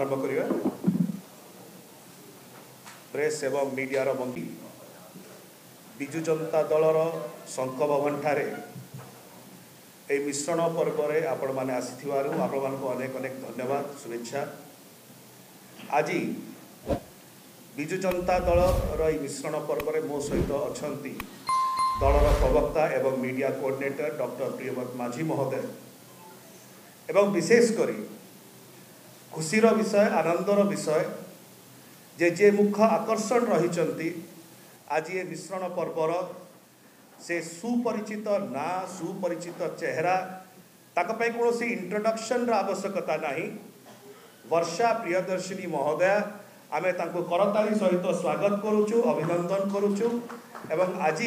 आरंभ करिया प्रेस एवं मीडिया मंत्री विजु जनता दलर शंख भवन ठारे ए मिश्रण पर्व रे आपण माने आसीथिवारु आपण मानको अनेक अनेक धन्यवाद शुभेच्छा। आज विजु जनता दलर ए मिश्रण पर्व रे मो सहित अछंती दलर प्रवक्ता एवं मीडिया कोऑर्डिनेटर डॉक्टर प्रियव्रत माझी महोदय एवं विशेष करी खुशीर विषय आनंदर विषय जे मुख्य आकर्षण रही आज ये मिश्रण पर्वर से सुपरिचित ना सुपरिचित चेहरा ताक कौन सी इंट्रोडक्शन आवश्यकता नहीं। वर्षा प्रियदर्शिनी महोदया आमे तांको करताली सहित स्वागत करुचु अभिनंदन करुचु एवं आज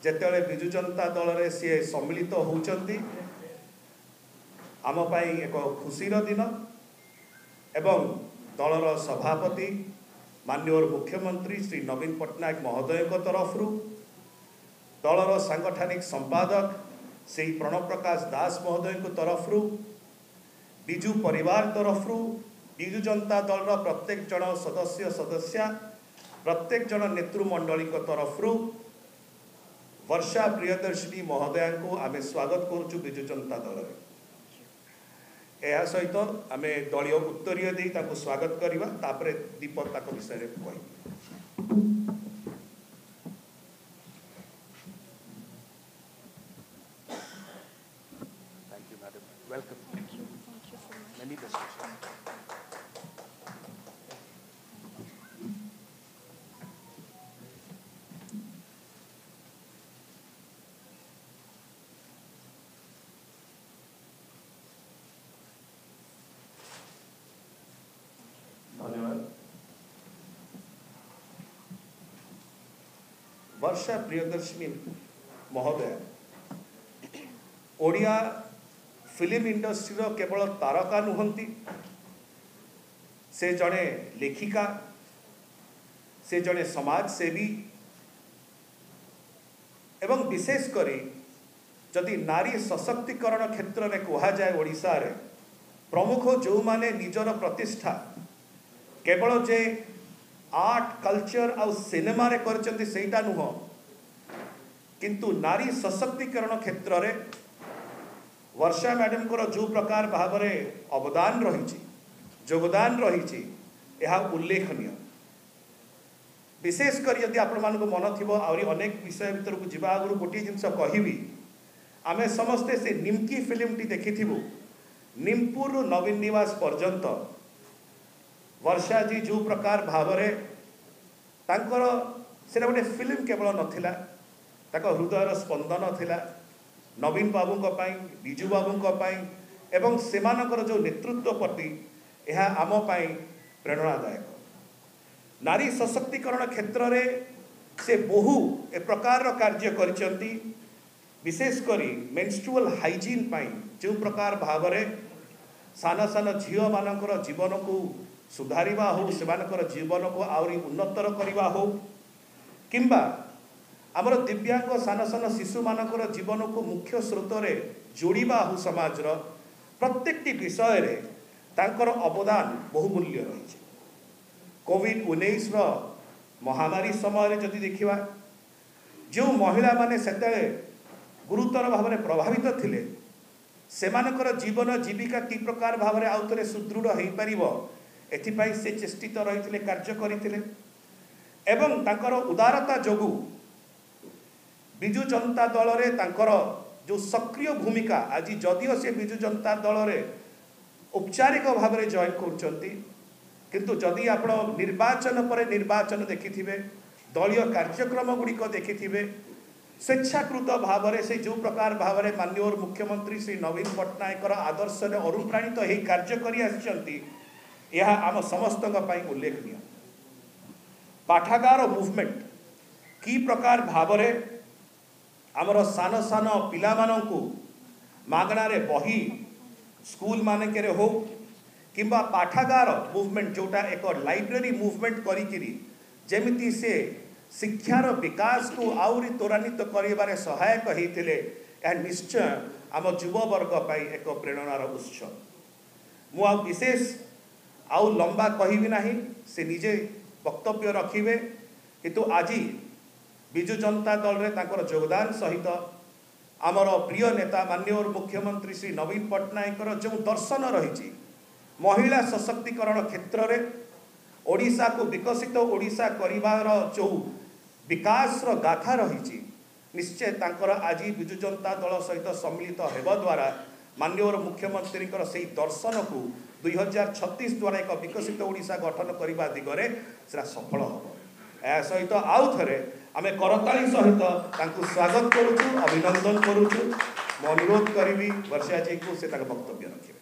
जेतेबेले विजु जनता दल रे सी सम्मिलित होउचंती आम पाई एक खुशीर दिन एवं दलर सभापति माननीय मुख्यमंत्री श्री नवीन पट्टनायक महोदय तरफ दलर सांगठनिक संपादक श्री प्रणव प्रकाश दास महोदय तरफ विजु परिवार तरफ विजु जनता दल प्रत्येक जन सदस्य प्रत्येक जन नेतृमंडली तरफ वर्षा प्रियदर्शिनी महोदया को आमे स्वागत करुचु विजु जनता दल रे। यह सहित आम दलीय उत्तरीय दे स्वागत करवा तापरे दीपक ताक विषय में कह वर्षा प्रियदर्शिनी महोदय ओडिया फिल्म इंडस्ट्री केवल तारका नुहंती से जड़े लेखिका से जड़े समाजसेवी एवं विशेष करी जदि नारी सशक्तिकरण क्षेत्र में कहा जाए ओडिशा रे प्रमुख जो माने निजर प्रतिष्ठा केवल जे आर्ट कल्चर आ सिनेमा रे करचंती सेटा नुह किंतु नारी सशक्तिकरण क्षेत्र रे वर्षा मैडम को जो प्रकार भाव में अवदान रही योगदान रही उल्लेखनीय। विशेषकर यदि आपण मान मन थी आहरी अनेक विषय भीतर को जीवा आगु गोटे जिनस कहबी आमे समस्ते से निमकी फिल्म टी देखिथिबु निमपुर नवीन निवास पर्यंत वर्षा जी जो प्रकार भाव तांकर से गोटे फिल्म केवल नथिला ताको हृदयर स्पंदन थिला नवीन बाबू विजु बाबू एवं सेमानकर जो नेतृत्व प्रति यह आम प्रेरणादायक। नारी सशक्तिकरण क्षेत्र में से बहु ए प्रकार कार्य करिसेंती विशेष करी मेंस्ट्रुअल हाइजीन पाई जो प्रकार भाव सान सान झील मानकर जीवन को सुधारिबा हो सेमानकर जीवन को आउरी उन्नतर करिबा हो किंबा आमर दिव्यांग सान सान शिशु मानकर जीवन को मुख्य स्रोत रे जोड़िबा हो समाज रो प्रत्येकटी विषय रे तांकर अवदान बहुमूल्य रही। कोविड-19 रो महामारी समय रे जदि देखिबा जो महिला माने सेते गुरुतर भाव में प्रभावित थिले सेमानकर जीवन जीविका कि प्रकार भाव में आउतरे सुदृढ़ हो पारिबो एथिपाई से चेष्टित रही कार्य करते एवं तांकर उदारता जोगु विजु जनता दल रे तांकर जो सक्रिय भूमिका आज जदिओ से विजु जनता दल रे औपचारिक भाव में जॉइन करचंती किंतु जदि आपण निर्वाचन पर निर्वाचन देखिथिबे दलीय कार्यक्रम गुड़िक देखिथिबे स्वेच्छाकृत भाव में से जो प्रकार भाव में माननीय मुख्यमंत्री श्री नवीन पट्टनायक आदर्श ने अनुप्राणित हो कार्य करि आछंती यह आम समस्त उल्लेखनीय। पाठागार मूवमेंट की प्रकार भाव आमर सान सान पिला मानंकु मागणारे बही स्कूल मानके हो किंबा पाठागार मूवमेंट जोटा एक लाइब्रेरी मूवमेंट करी जेमिति से शिक्षार विकास को आउरी त्वरान्वित करिबारे सहायक होइतिले यह निश्चय आम युववर्ग एक प्रेरणार उत्स। मु विशेष आउ लंबा कहबी नहीं से निजे वक्तव्य रखिबे किंतु आज विजु जनता दल रे तांकर योगदान सहित आमर प्रिय नेता माननीय मुख्यमंत्री श्री नवीन पट्टनायक जो दर्शन रही महिला सशक्तिकरण क्षेत्र में ओडिशा को विकसित ओडिशा करिवार जो विकास गाथा रही निश्चय तांकर आज विजु जनता दल सहित सम्मिलित हेबा द्वारा माननीय मुख्यमंत्री से दर्शन को 2036 द्वारा एक विकसित ओडिशा गठन करने दिगरे से सफल हम या सहित आउ थे आम करताली सहित स्वागत करुचु अभिनंदन करुचु। अनुरोध करी वर्षा जी को से वक्तव्य रखिए।